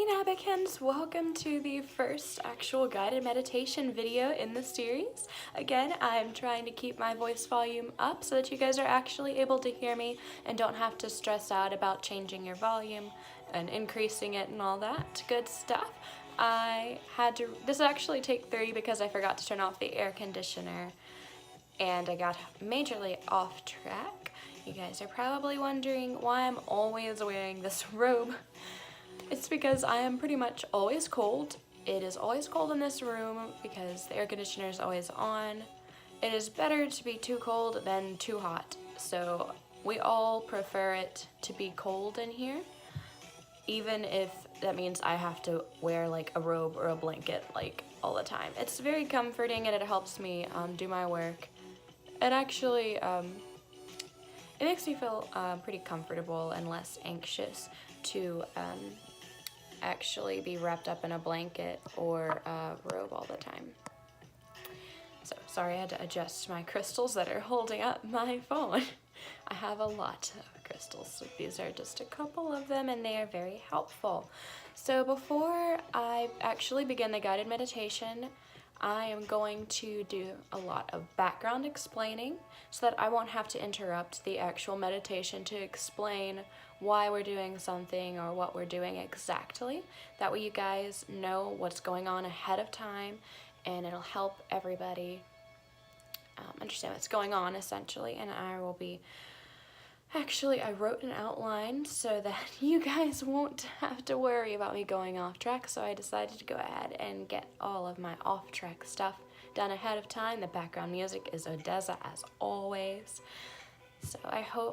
morning, Abacans! Welcome to the first actual guided meditation video in the series. Again, I'm trying to keep my voice volume up so that you guys are actually able to hear me and don't have to stress out about changing your volume and increasing it and all that good stuff. This actually take 3 because I forgot to turn off the air conditioner and I got majorly off track. You guys are probably wondering why I'm always wearing this robe. It's because I am pretty much always cold. It is always cold in this room because the air conditioner is always on. It is better to be too cold than too hot. So we all prefer it to be cold in here, even if that means I have to wear like a robe or a blanket like all the time. It's very comforting and it helps me do my work. It actually, it makes me feel pretty comfortable and less anxious to actually be wrapped up in a blanket or a robe all the time. So sorry, I had to adjust my crystals that are holding up my phone. I have a lot of crystals. These are just a couple of them and they are very helpful. So before I actually begin the guided meditation, I am going to do a lot of background explaining so that I won't have to interrupt the actual meditation to explain why we're doing something or what we're doing exactly. That way you guys know what's going on ahead of time and it'll help everybody understand what's going on essentially. And I wrote an outline so that you guys won't have to worry about me going off track, so I decided to go ahead and get all of my off-track stuff done ahead of time. The background music is ODESZA as always. So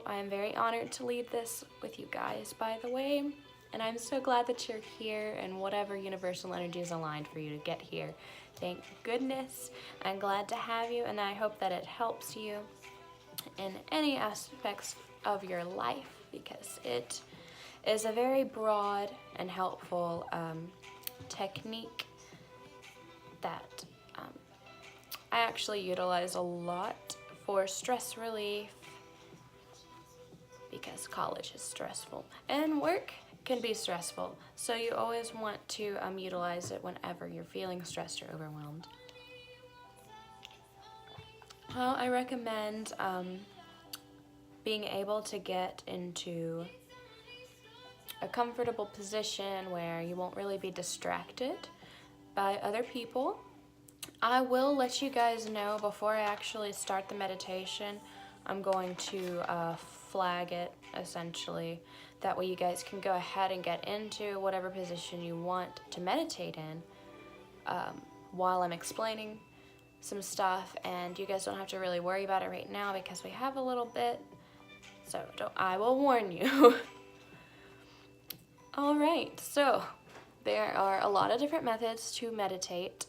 I'm very honored to lead this with you guys, by the way, and I'm so glad that you're here and whatever universal energy is aligned for you to get here. Thank goodness. I'm glad to have you, and I hope that it helps you in any aspects of your life, because it is a very broad and helpful technique that I actually utilize a lot for stress relief, because college is stressful and work can be stressful, so you always want to utilize it whenever you're feeling stressed or overwhelmed. Well, I recommend being able to get into a comfortable position where you won't really be distracted by other people. I will let you guys know before I actually start the meditation. I'm going to flag it essentially. That way you guys can go ahead and get into whatever position you want to meditate in while I'm explaining some stuff, and you guys don't have to really worry about it right now because we have a little bit. So I will warn you. All right, so there are a lot of different methods to meditate.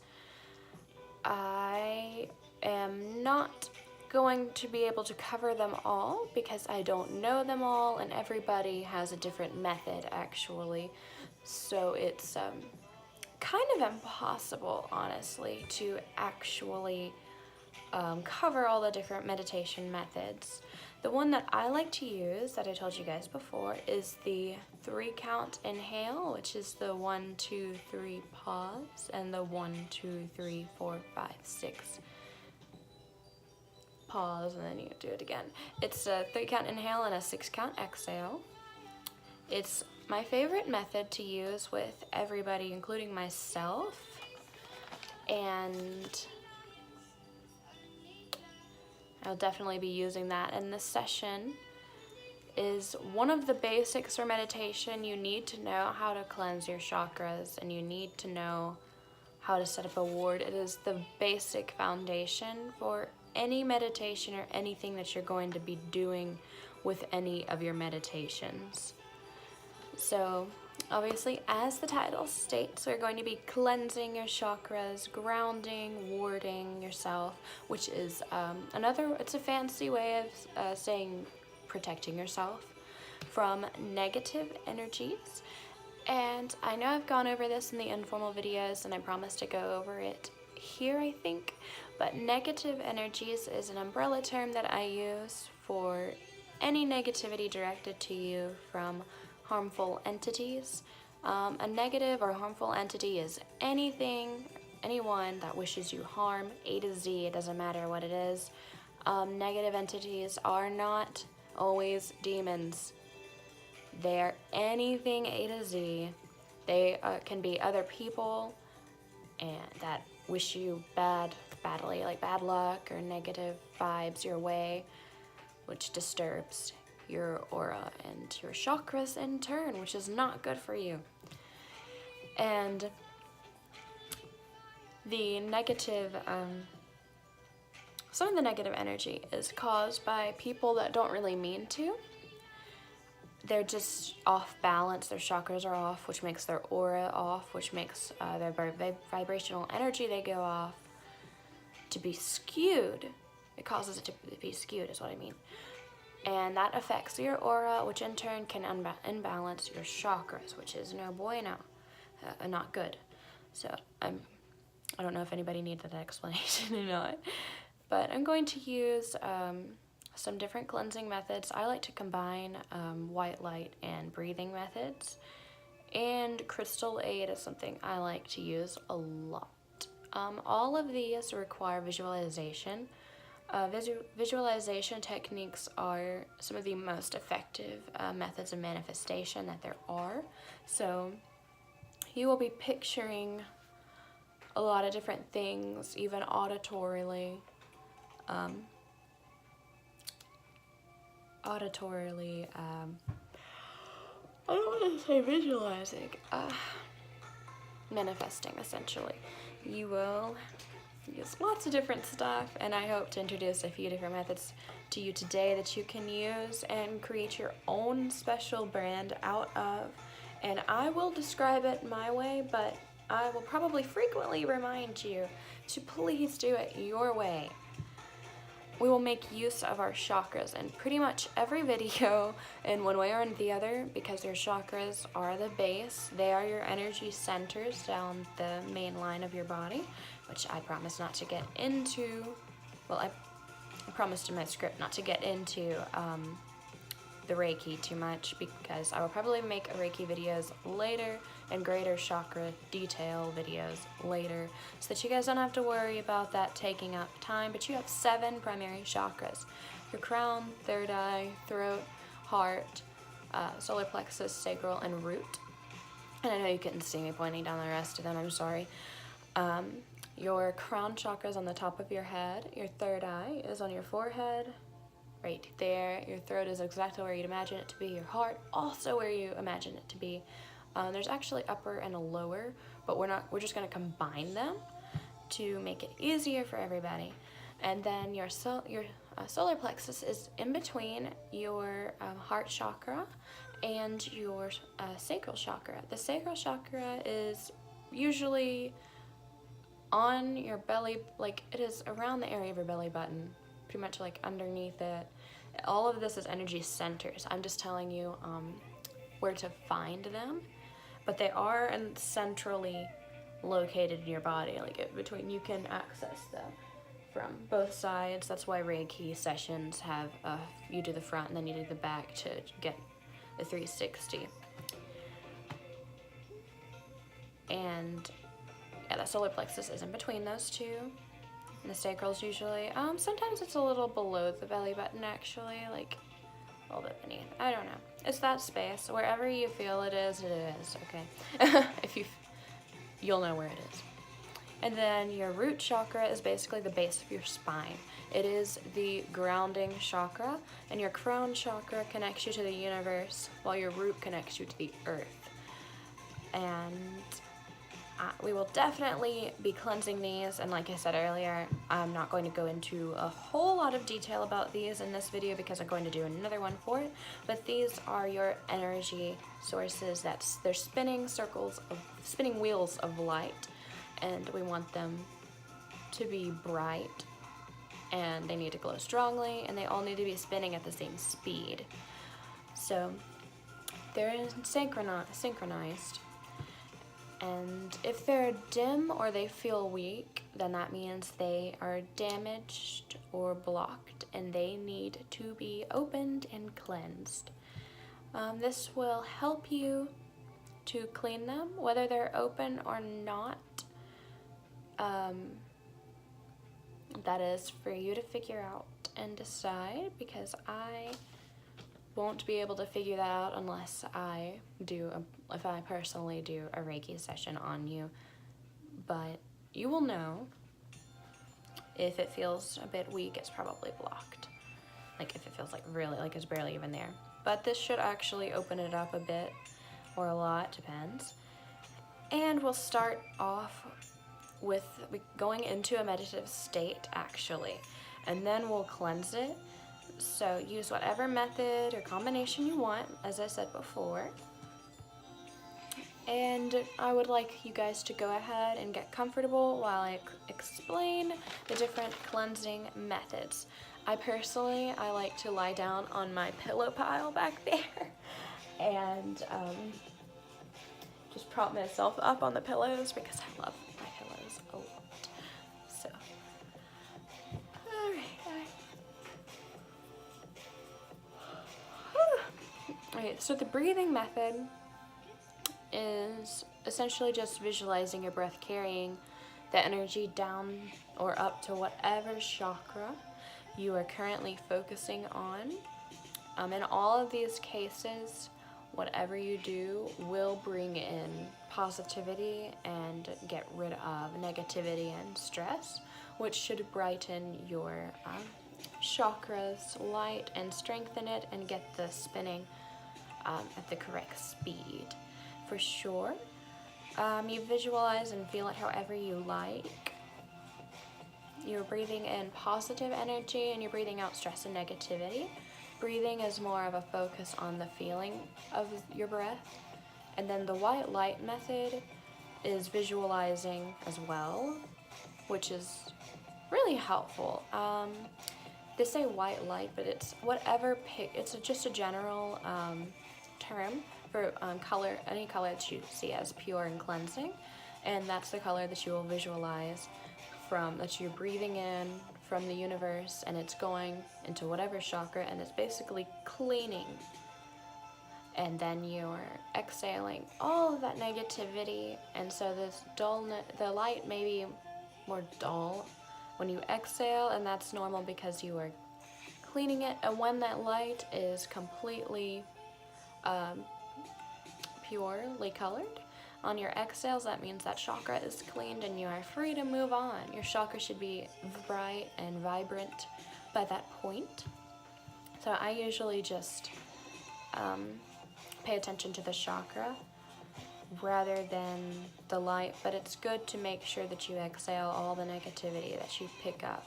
I am not going to be able to cover them all because I don't know them all, and everybody has a different method actually. So it's kind of impossible, honestly, to actually cover all the different meditation methods. The one that I like to use, that I told you guys before, is the 3-count inhale, which is the 1, 2, 3 pause, and the 1, 2, 3, 4, 5, 6 pause, and then you do it again. It's a 3-count inhale and a 6-count exhale. It's my favorite method to use with everybody, including myself, and I'll definitely be using that in this session. Is one of the basics for meditation. You need to know how to cleanse your chakras, and you need to know how to set up a ward. It is the basic foundation for any meditation or anything that you're going to be doing with any of your meditations. So obviously, as the title states, we're going to be cleansing your chakras, grounding, warding yourself, which is it's a fancy way of saying protecting yourself from negative energies. And I know I've gone over this in the informal videos, and I promised to go over it here, I think, but negative energies is an umbrella term that I use for any negativity directed to you from harmful entities. A negative or harmful entity is anyone that wishes you harm, A to Z, it doesn't matter what it is. Negative entities are not always demons. They're anything A to Z. They can be other people and that wish you badly, like bad luck or negative vibes your way, which disturbs your aura and your chakras in turn, which is not good for you. And the negative, some of the negative energy is caused by people that don't really mean to. They're just off balance, their chakras are off, which makes their aura off, which makes their vibrational energy they go off to be skewed. It causes it to be skewed is what I mean. And that affects your aura, which in turn can imbalance your chakras, which is no bueno, not good. So I don't know if anybody needed that explanation or not, but I'm going to use some different cleansing methods. I like to combine white light and breathing methods, and crystal aid is something I like to use a lot. All of these require visualization. Visualization techniques are some of the most effective methods of manifestation that there are. So you will be picturing a lot of different things, even auditorily. I don't want to say visualizing, manifesting essentially. You will use lots of different stuff, and I hope to introduce a few different methods to you today that you can use and create your own special brand out of. And I will describe it my way, but I will probably frequently remind you to please do it your way. We will make use of our chakras in pretty much every video in one way or the other, because your chakras are the base. They are your energy centers down the main line of your body, which I promise not to get into. Well, I promised in my script not to get into the Reiki too much, because I will probably make Reiki videos later and greater chakra detail videos later, so that you guys don't have to worry about that taking up time. But you have 7 primary chakras: your crown, third eye, throat, heart, solar plexus, sacral, and root. And I know you couldn't see me pointing down the rest of them, I'm sorry. Your crown chakra is on the top of your head. Your third eye is on your forehead, right there. Your throat is exactly where you'd imagine it to be. Your heart, also where you imagine it to be. There's actually upper and a lower, but we're just gonna combine them to make it easier for everybody. And then your solar plexus is in between your heart chakra and your sacral chakra. The sacral chakra is usually on your belly, like it is around the area of your belly button, pretty much like underneath it. All of this is energy centers. I'm just telling you where to find them, but they are centrally located in your body, like between. You can access them from both sides. That's why Reiki sessions have you do the front and then you do the back to get the 360. And yeah, the solar plexus is in between those two. And the sacral's usually, sometimes it's a little below the belly button actually, like a little bit beneath. I don't know. It's that space. Wherever you feel it is, okay? You'll know where it is. And then your root chakra is basically the base of your spine. It is the grounding chakra, and your crown chakra connects you to the universe, while your root connects you to the earth. And we will definitely be cleansing these, and like I said earlier, I'm not going to go into a whole lot of detail about these in this video because I'm going to do another one for it, but these are your energy sources. They're spinning wheels of light, and we want them to be bright, and they need to glow strongly, and they all need to be spinning at the same speed. So they're synchronized. And if they're dim or they feel weak, then that means they are damaged or blocked and they need to be opened and cleansed. This will help you to clean them, whether they're open or not. That is for you to figure out and decide, because I won't be able to figure that out unless if I personally do a Reiki session on you. But you will know if it feels a bit weak, it's probably blocked. Like if it feels like really, like it's barely even there. But this should actually open it up a bit, or a lot, depends. And we'll start off with going into a meditative state, actually, and then we'll cleanse it. So use whatever method or combination you want, as I said before. And I would like you guys to go ahead and get comfortable while I explain the different cleansing methods. I like to lie down on my pillow pile back there and just prop myself up on the pillows because I love my pillows a lot. So, alright. Okay, so the breathing method is essentially just visualizing your breath carrying the energy down or up to whatever chakra you are currently focusing on. In all of these cases, whatever you do will bring in positivity and get rid of negativity and stress, which should brighten your chakras light and strengthen it and get the spinning at the correct speed. For sure. You visualize and feel it however you like. You're breathing in positive energy and you're breathing out stress and negativity. Breathing is more of a focus on the feeling of your breath. And then the white light method is visualizing as well, which is really helpful. They say white light, but it's whatever, it's just a general term for color, any color that you see as pure and cleansing, and that's the color that you will visualize that you're breathing in from the universe, and it's going into whatever chakra, and it's basically cleaning. And then you're exhaling all of that negativity, and so this dullness, the light may be more dull when you exhale, and that's normal because you are cleaning it. And when that light is completely purely colored on your exhales, that means that chakra is cleaned and you are free to move on. Your chakra should be bright and vibrant by that point. So I usually just pay attention to the chakra rather than the light, but it's good to make sure that you exhale all the negativity that you pick up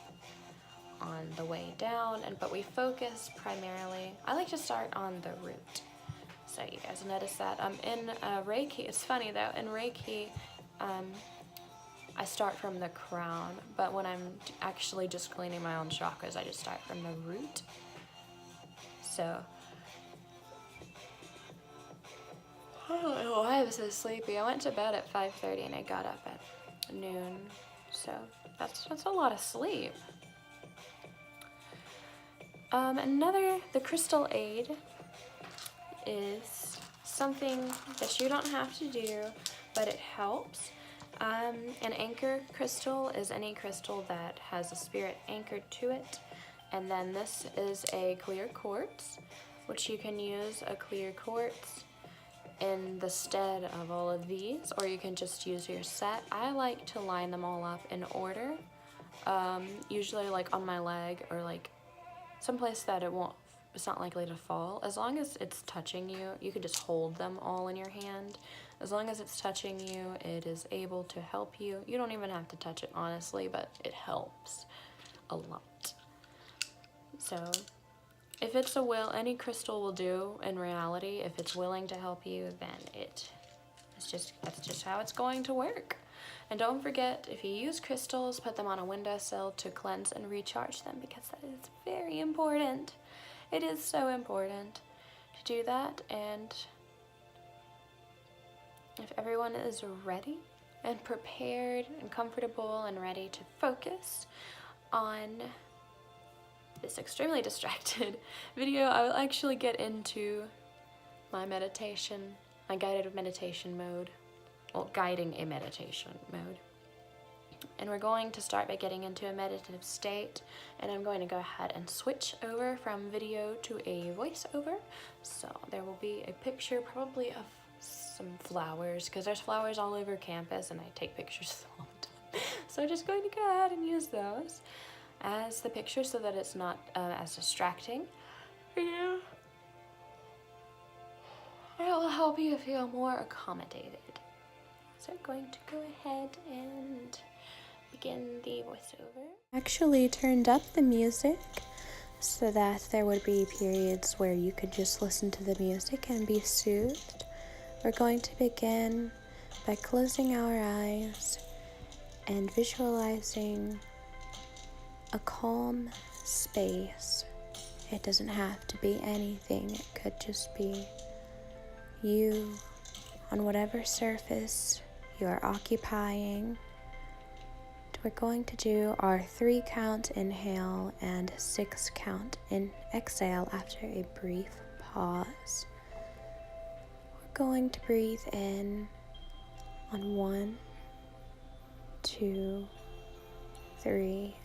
on the way down. But we focus primarily, I like to start on the root. So you guys notice that. In Reiki, it's funny though, in Reiki, I start from the crown, but when I'm actually just cleaning my own chakras, I just start from the root. So, I don't know why I was so sleepy. I went to bed at 5:30 and I got up at noon, so that's a lot of sleep. The crystal aid is something that you don't have to do, but it helps. An anchor crystal is any crystal that has a spirit anchored to it, and then this is a clear quartz, which you can use a clear quartz in the stead of all of these, or you can just use your set. I like to line them all up in order, usually like on my leg or like someplace that it's not likely to fall. As long as it's touching you, you can just hold them all in your hand. As long as it's touching you, it is able to help you. You don't even have to touch it, honestly, but it helps a lot. So if it's any crystal will do in reality. If it's willing to help you, then that's just how it's going to work. And don't forget, if you use crystals, put them on a windowsill to cleanse and recharge them, because that is very important. It is so important to do that. And if everyone is ready and prepared and comfortable and ready to focus on this extremely distracted video, I will actually get into my meditation my guided meditation mode, well, guiding a meditation mode. And we're going to start by getting into a meditative state, and I'm going to go ahead and switch over from video to a voiceover. So there will be a picture probably of some flowers, because there's flowers all over campus and I take pictures all the time. So I'm just going to go ahead and use those as the picture so that it's not as distracting for you. It will help you feel more accommodated. So I'm going to go ahead and begin the voiceover. Actually turned up the music so that there would be periods where you could just listen to the music and be soothed. We're going to begin by closing our eyes and visualizing a calm space. It doesn't have to be anything. It could just be you on whatever surface you are occupying. We're going to do our 3 count inhale and 6 count exhale after a brief pause. We're going to breathe in on 1, 2, 3,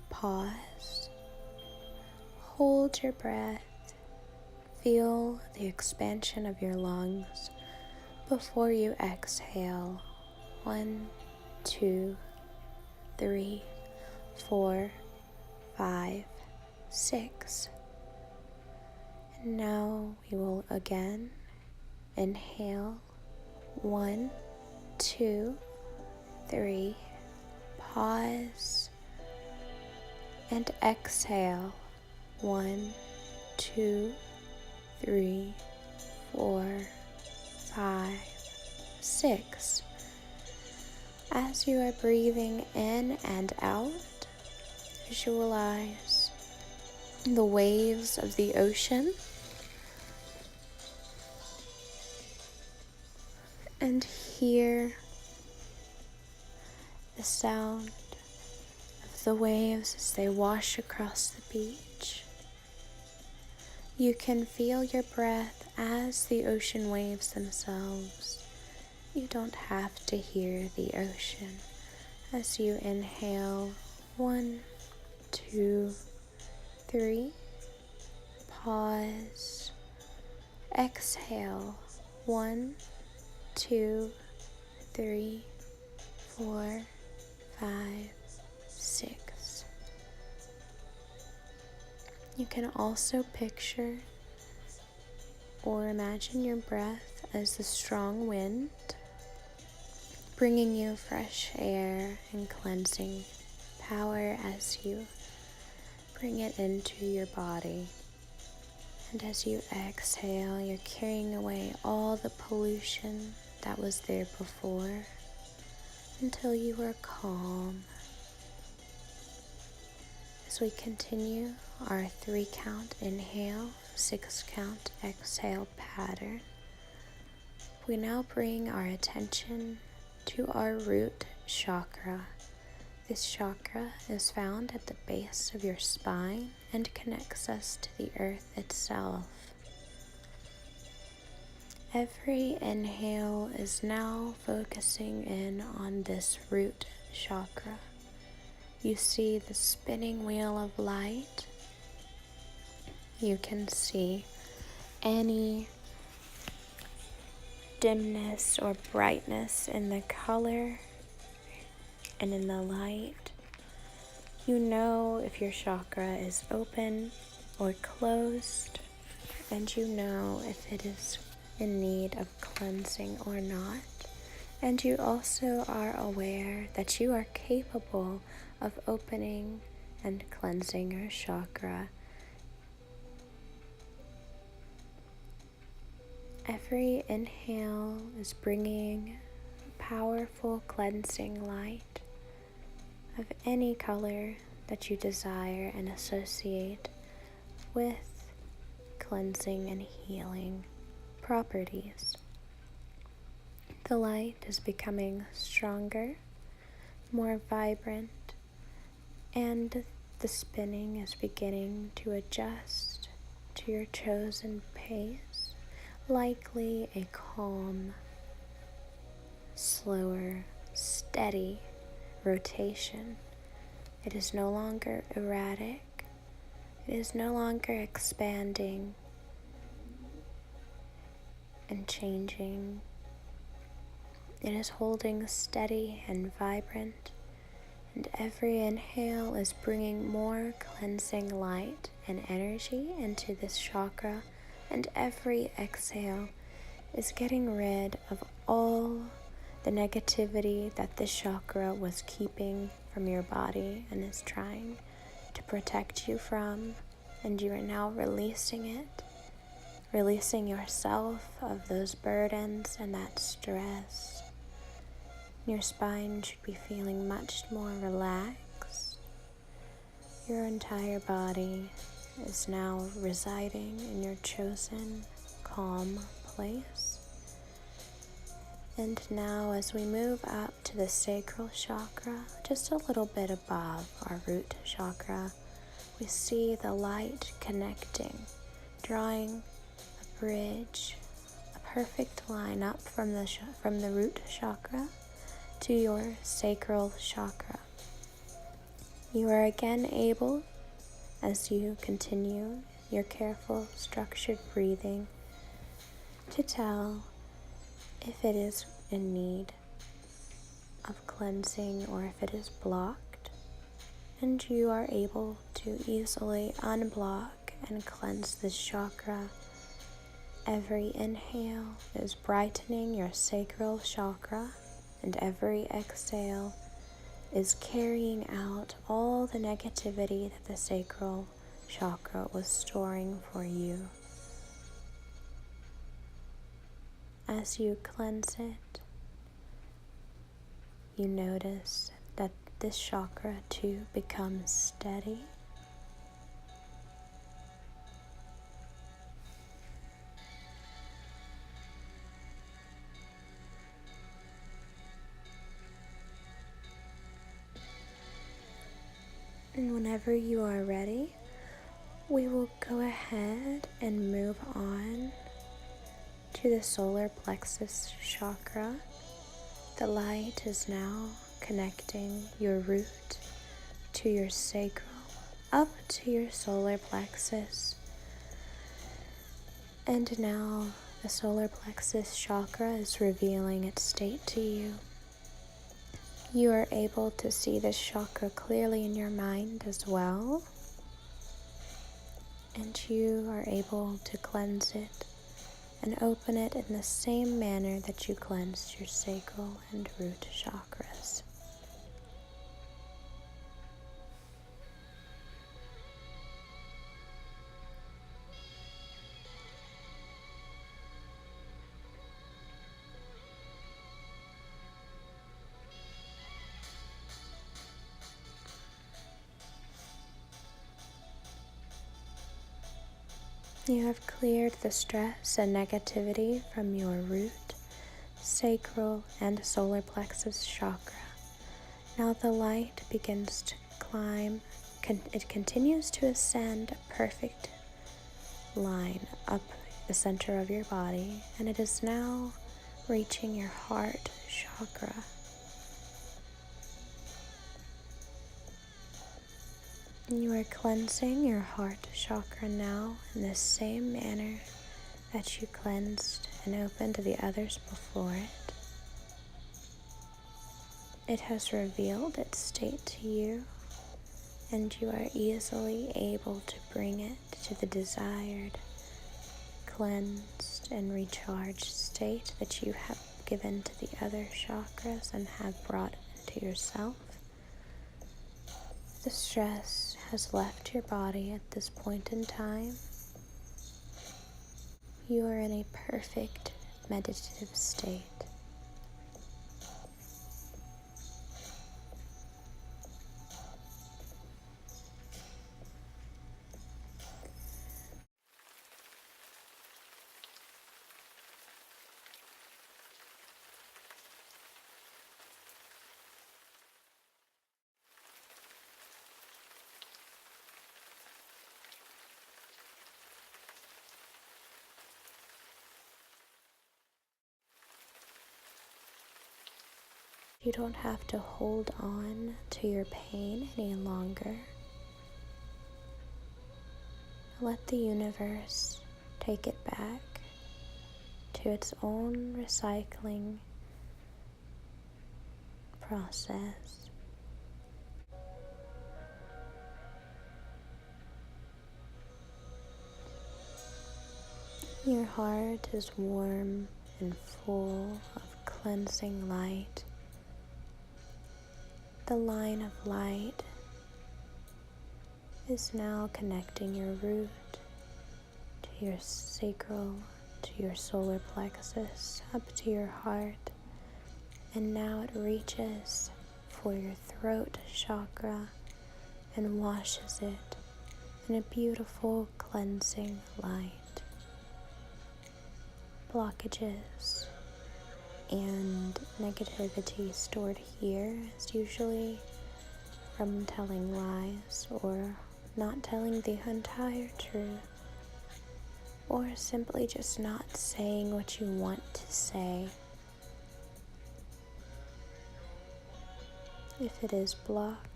pause. Hold your breath. Feel the expansion of your lungs before you exhale. 1, 2, 3, 4, 5, 6. And now we will again inhale. 1, 2, 3, pause, and exhale. 1, 2, 3, 4, 5, 6. As you are breathing in and out, visualize the waves of the ocean and hear the sound of the waves as they wash across the beach. You can feel your breath as the ocean waves themselves. You don't have to hear the ocean. As you inhale, 1, 2, 3, pause, exhale, 1, 2, 3, 4, 5, 6. You can also picture or imagine your breath as the strong wind, bringing you fresh air and cleansing power as you bring it into your body. And as you exhale, you're carrying away all the pollution that was there before until you are calm. As we continue our 3 count inhale, 6 count exhale pattern, we now bring our attention to our root chakra. This chakra is found at the base of your spine and connects us to the earth itself. Every inhale is now focusing in on this root chakra. You see the spinning wheel of light. You can see any dimness or brightness in the color and in the light. You know if your chakra is open or closed, and you know if it is in need of cleansing or not. And you also are aware that you are capable of opening and cleansing your chakra. Every inhale is bringing powerful cleansing light of any color that you desire and associate with cleansing and healing properties. The light is becoming stronger, more vibrant, and the spinning is beginning to adjust to your chosen pace likely a calm, slower, steady rotation. It is no longer erratic. It is no longer expanding and changing. It is holding steady and vibrant, and every inhale is bringing more cleansing light and energy into this chakra, and every exhale is getting rid of all the negativity that this chakra was keeping from your body and is trying to protect you from, and you are now releasing it, releasing yourself of those burdens and that stress. Your spine should be feeling much more relaxed. Your entire body is now residing in your chosen calm place. And now as we move up to the sacral chakra, just a little bit above our root chakra, we see the light connecting, drawing a bridge, a perfect line up from the root chakra to your sacral chakra. You are again able, as you continue your careful, structured breathing, to tell if it is in need of cleansing or if it is blocked, and you are able to easily unblock and cleanse this chakra. Every inhale is brightening your sacral chakra, and every exhale is carrying out all the negativity that the sacral chakra was storing for you. As you cleanse it, you notice that this chakra too becomes steady. And whenever you are ready, we will go ahead and move on to the solar plexus chakra. The light is now connecting your root to your sacral, up to your solar plexus. And now the solar plexus chakra is revealing its state to you. You are able to see this chakra clearly in your mind as well, and you are able to cleanse it and open it in the same manner that you cleansed your sacral and root chakras. You have cleared the stress and negativity from your root, sacral, and solar plexus chakra. Now the light begins to climb. It continues to ascend a perfect line up the center of your body, and it is now reaching your heart chakra. You are cleansing your heart chakra now in the same manner that you cleansed and opened the others before it. It has revealed its state to you, and you are easily able to bring it to the desired, cleansed, and recharged state that you have given to the other chakras and have brought into yourself. The stress has left your body at this point in time. You are in a perfect meditative state. You don't have to hold on to your pain any longer. Let the universe take it back to its own recycling process. Your heart is warm and full of cleansing light. The line of light is now connecting your root to your sacral, to your solar plexus, up to your heart, and now it reaches for your throat chakra and washes it in a beautiful cleansing light. Blockages and negativity stored here is usually from telling lies or not telling the entire truth, or simply just not saying what you want to say. If it is blocked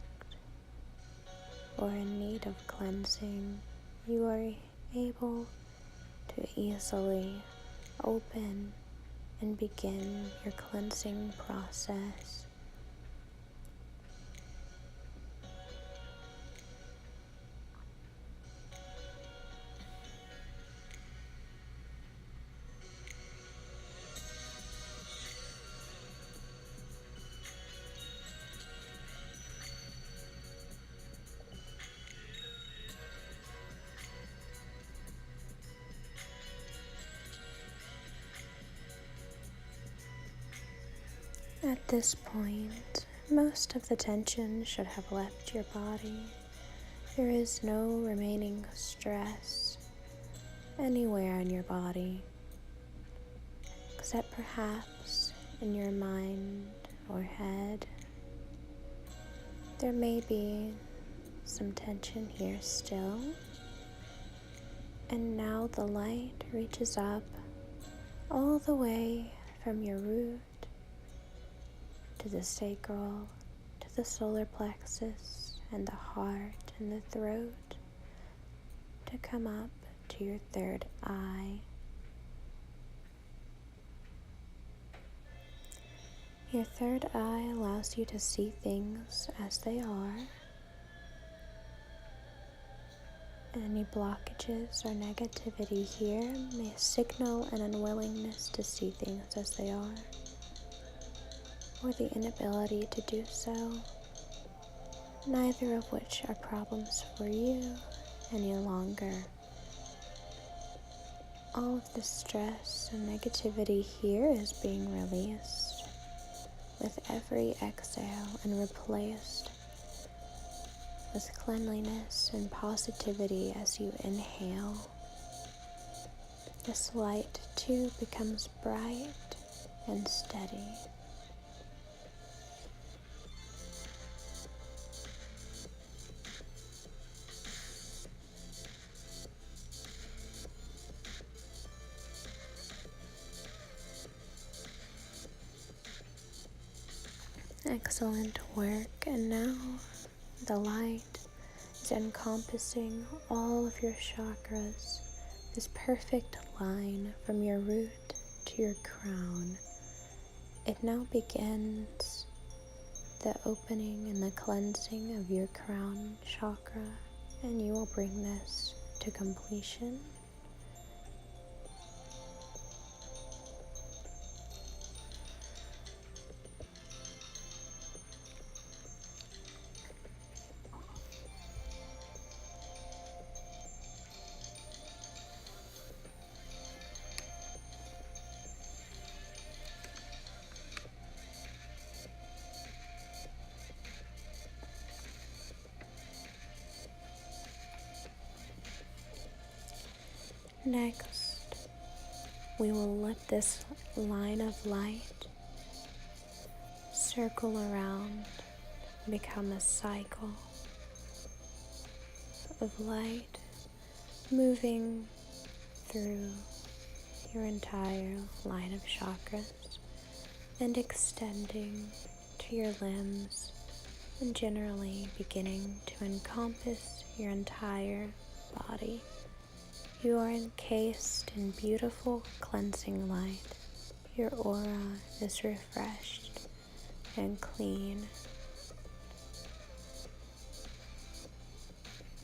or in need of cleansing, you are able to easily open and begin your cleansing process. At this point, most of the tension should have left your body. There is no remaining stress anywhere in your body, except perhaps in your mind or head. There may be some tension here still, and now the light reaches up all the way from your root to the sacral, to the solar plexus, and the heart and the throat, to come up to your third eye. Your third eye allows you to see things as they are. Any blockages or negativity here may signal an unwillingness to see things as they are, or the inability to do so, neither of which are problems for you any longer. All of the stress and negativity here is being released with every exhale and replaced with cleanliness and positivity as you inhale. This light too becomes bright and steady. Excellent work, and now the light is encompassing all of your chakras, this perfect line from your root to your crown. It now begins the opening and the cleansing of your crown chakra, and you will bring this to completion. Next, we will let this line of light circle around and become a cycle of light moving through your entire line of chakras and extending to your limbs, and generally beginning to encompass your entire body. You are encased in beautiful cleansing light. Your aura is refreshed and clean.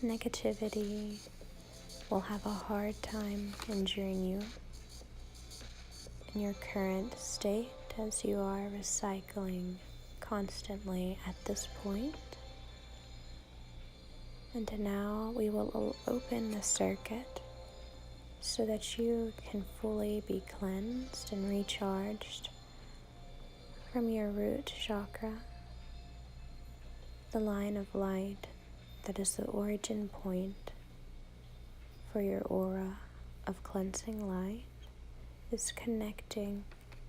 Negativity will have a hard time injuring you in your current state, as you are recycling constantly at this point. And now we will open the circuit so that you can fully be cleansed and recharged from your root chakra, the line of light that is the origin point for your aura of cleansing light is connecting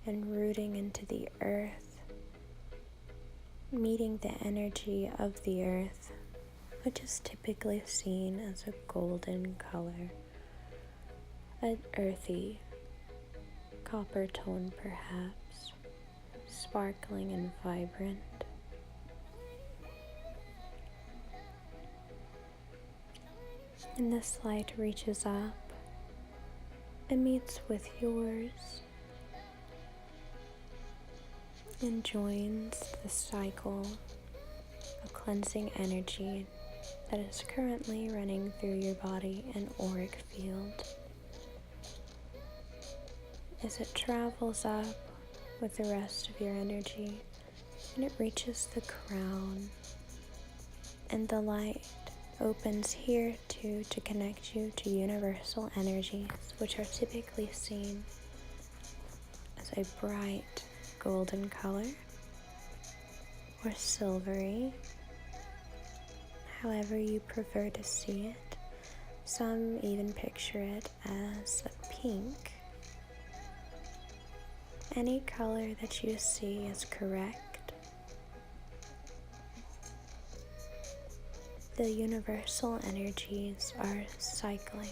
and rooting into the earth, meeting the energy of the earth, which is typically seen as a golden color, an earthy copper tone perhaps, sparkling and vibrant. And this light reaches up and meets with yours and joins the cycle of cleansing energy that is currently running through your body and auric field. As it travels up with the rest of your energy, and it reaches the crown, and the light opens here too to connect you to universal energies, which are typically seen as a bright golden color or silvery, however you prefer to see it. Some even picture it as a pink. Any color that you see is correct. The universal energies are cycling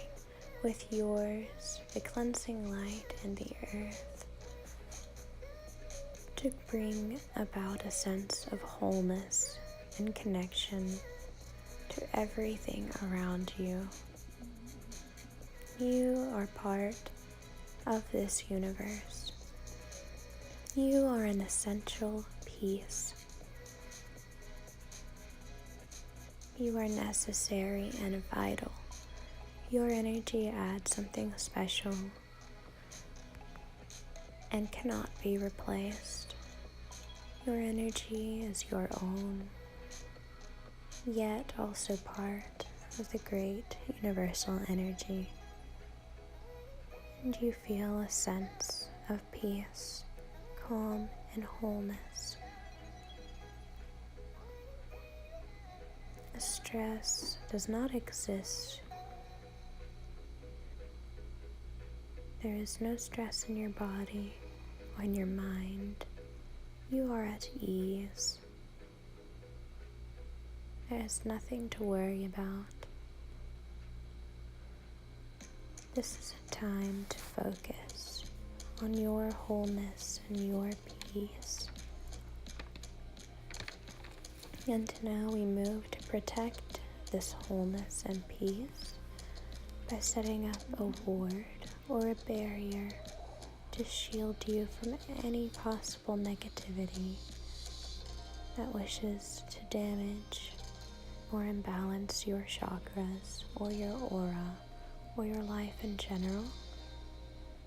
with yours, the cleansing light and the earth, to bring about a sense of wholeness and connection to everything around you. You are part of this universe. You are an essential piece. You are necessary and vital. Your energy adds something special and cannot be replaced. Your energy is your own, yet also part of the great universal energy. And you feel a sense of peace, calm, and wholeness. Stress does not exist. There is no stress in your body or in your mind. You are at ease. There is nothing to worry about. This is a time to focus on your wholeness and your peace. And now we move to protect this wholeness and peace by setting up a ward or a barrier to shield you from any possible negativity that wishes to damage or imbalance your chakras or your aura or your life in general.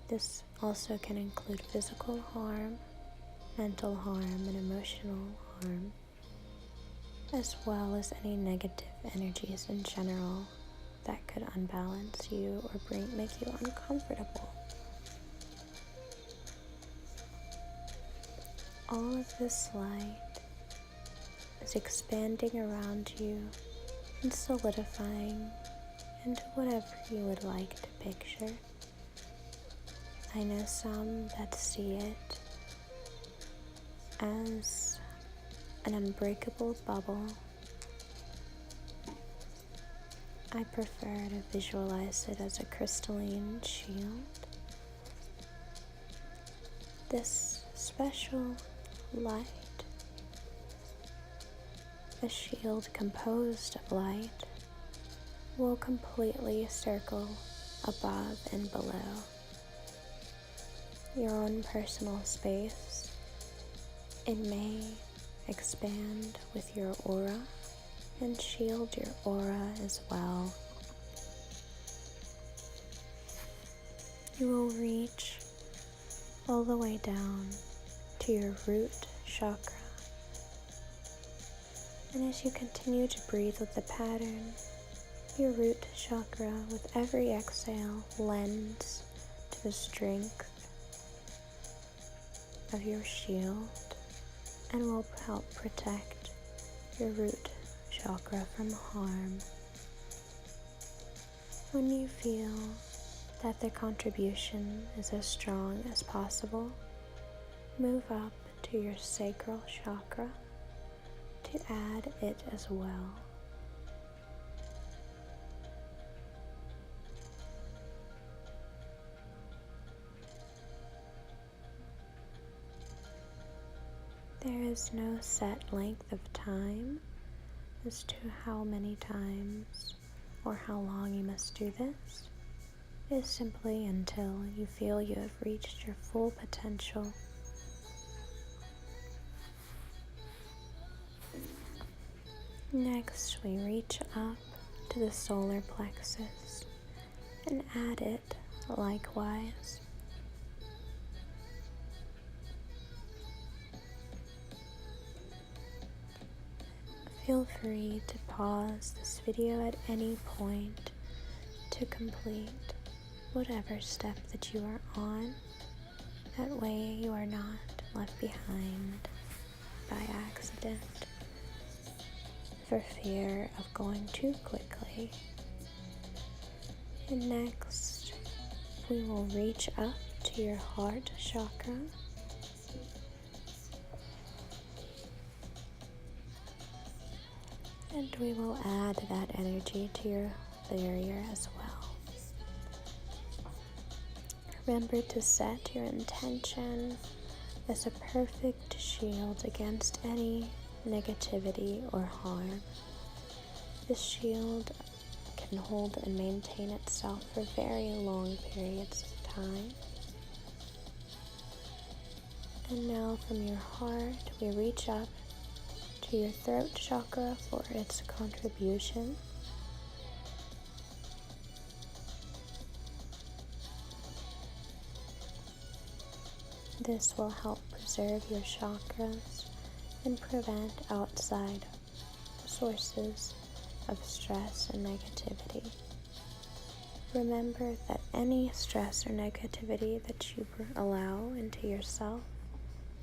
This also can include physical harm, mental harm, and emotional harm, as well as any negative energies in general that could unbalance you or make you uncomfortable. All of this light is expanding around you and solidifying into whatever you would like to picture. I know some that see it as an unbreakable bubble. I prefer to visualize it as a crystalline shield. This special light a shield composed of light will completely circle above and below your own personal space. It may expand with your aura and shield your aura as well. You will reach all the way down to your root chakra. And as you continue to breathe with the pattern, your root chakra with every exhale lends to the strength of your shield and will help protect your root chakra from harm. When you feel that the contribution is as strong as possible, move up to your sacral chakra to add it as well. There is no set length of time as to how many times or how long you must do this. It is simply until you feel you have reached your full potential. Next, we reach up to the solar plexus and add it likewise. Feel free to pause this video at any point to complete whatever step that you are on. That way you are not left behind by accident for fear of going too quickly. And next, we will reach up to your heart chakra. And we will add that energy to your barrier as well. Remember to set your intention as a perfect shield against any negativity or harm. This shield can hold and maintain itself for very long periods of time. And now from your heart, we reach up to your throat chakra for its contribution. This will help preserve your chakras and prevent outside sources of stress and negativity. Remember that any stress or negativity that you allow into yourself,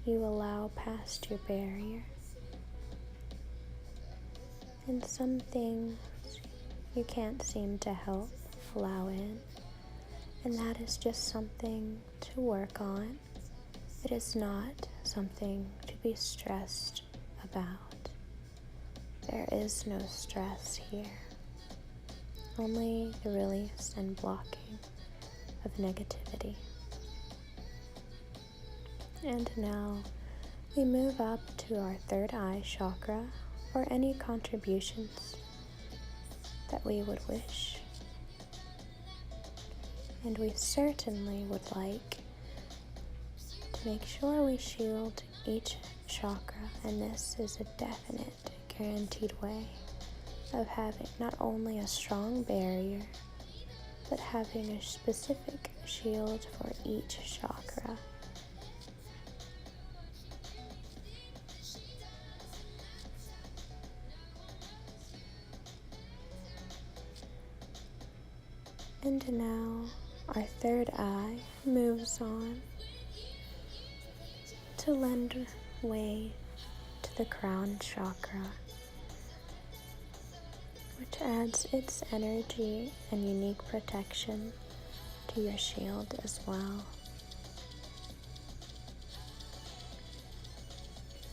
you allow past your barrier. And some things you can't seem to help allow in, and that is just something to work on. It is not something to be stressed about. There is no stress here, only the release and blocking of negativity. And now we move up to our third eye chakra for any contributions that we would wish. And we certainly would like to make sure we shield each chakra, and this is a definite, guaranteed way of having not only a strong barrier, but having a specific shield for each chakra. And now our third eye moves on to lend way to the crown chakra, which adds its energy and unique protection to your shield as well.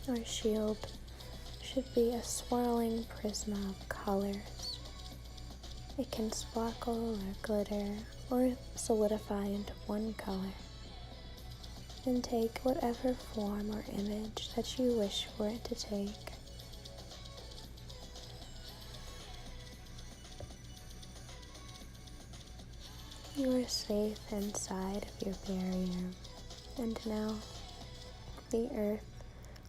Our shield should be a swirling prism of colors. It can sparkle or glitter or solidify into one color and take whatever form or image that you wish for it to take. You are safe inside of your barrier, and now the earth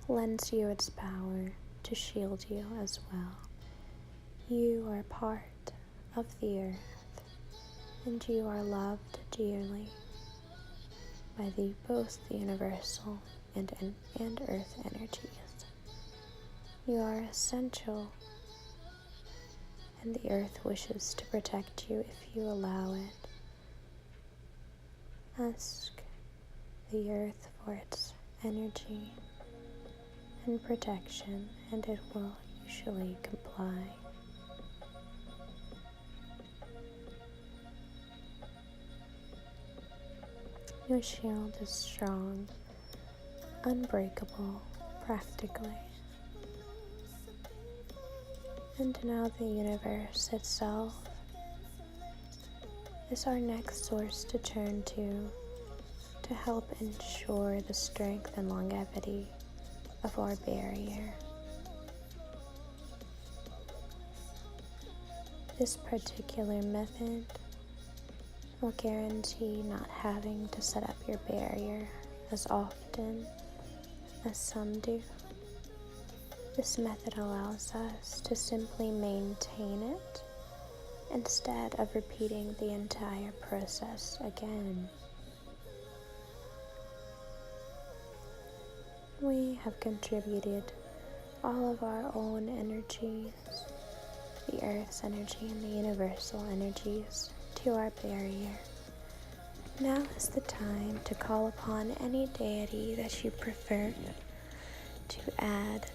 lends you its power to shield you as well. You are part of the earth, and you are loved dearly by both the universal and earth energies. You are essential, and the earth wishes to protect you if you allow it. Ask the earth for its energy and protection, and it will usually comply. Your shield is strong, unbreakable, practically. And now the universe itself is our next source to turn to help ensure the strength and longevity of our barrier. This particular method will guarantee not having to set up your barrier as often as some do. This method allows us to simply maintain it instead of repeating the entire process again. We have contributed all of our own energies, the earth's energy and the universal energies, to our barrier. Now is the time to call upon any deity that you prefer to add.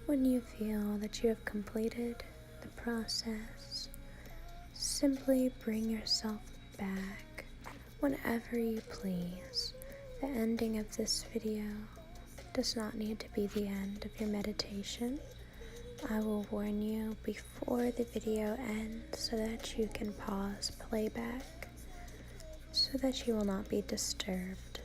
When you feel that you have completed the process, simply bring yourself back whenever you please. The ending of this video does not need to be the end of your meditation. I will warn you before the video ends so that you can pause playback, so that you will not be disturbed.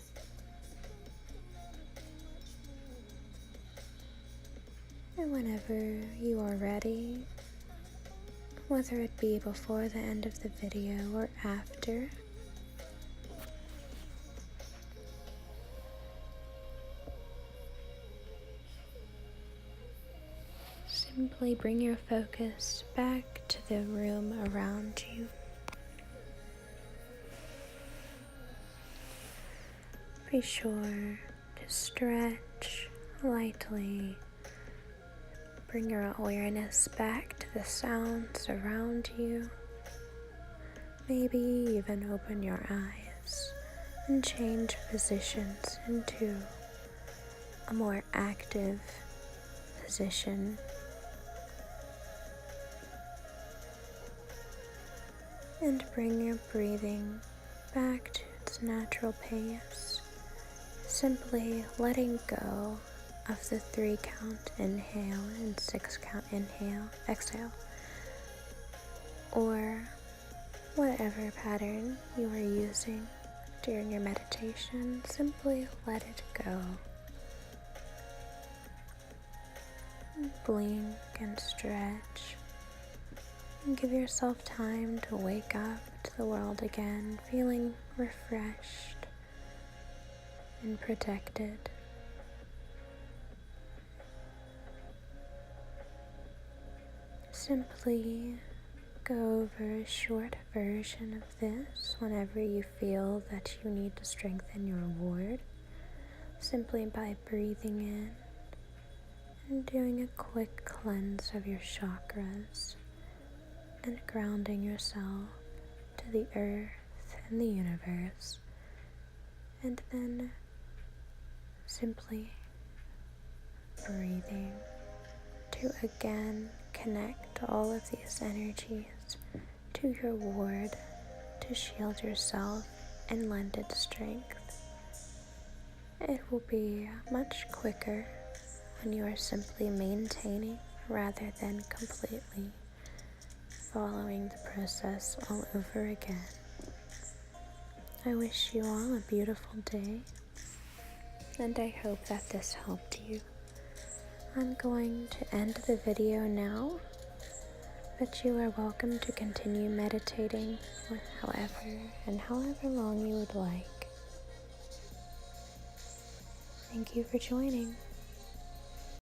And whenever you are ready, whether it be before the end of the video or after, simply bring your focus back to the room around you. Be sure to stretch lightly. Bring your awareness back to the sounds around you. Maybe even open your eyes and change positions into a more active position. And bring your breathing back to its natural pace, simply letting go of the 3-count inhale and 6-count inhale, exhale, or whatever pattern you are using during your meditation. Simply let it go. Blink and stretch, and give yourself time to wake up to the world again, feeling refreshed and protected. Simply go over a short version of this whenever you feel that you need to strengthen your ward, simply by breathing in and doing a quick cleanse of your chakras and grounding yourself to the earth and the universe, and then simply breathing to again connect all of these energies to your ward to shield yourself and lend it strength. It will be much quicker when you are simply maintaining rather than completely following the process all over again. I wish you all a beautiful day, and I hope that this helped you. I'm going to end the video now, but you are welcome to continue meditating however long you would like. Thank you for joining.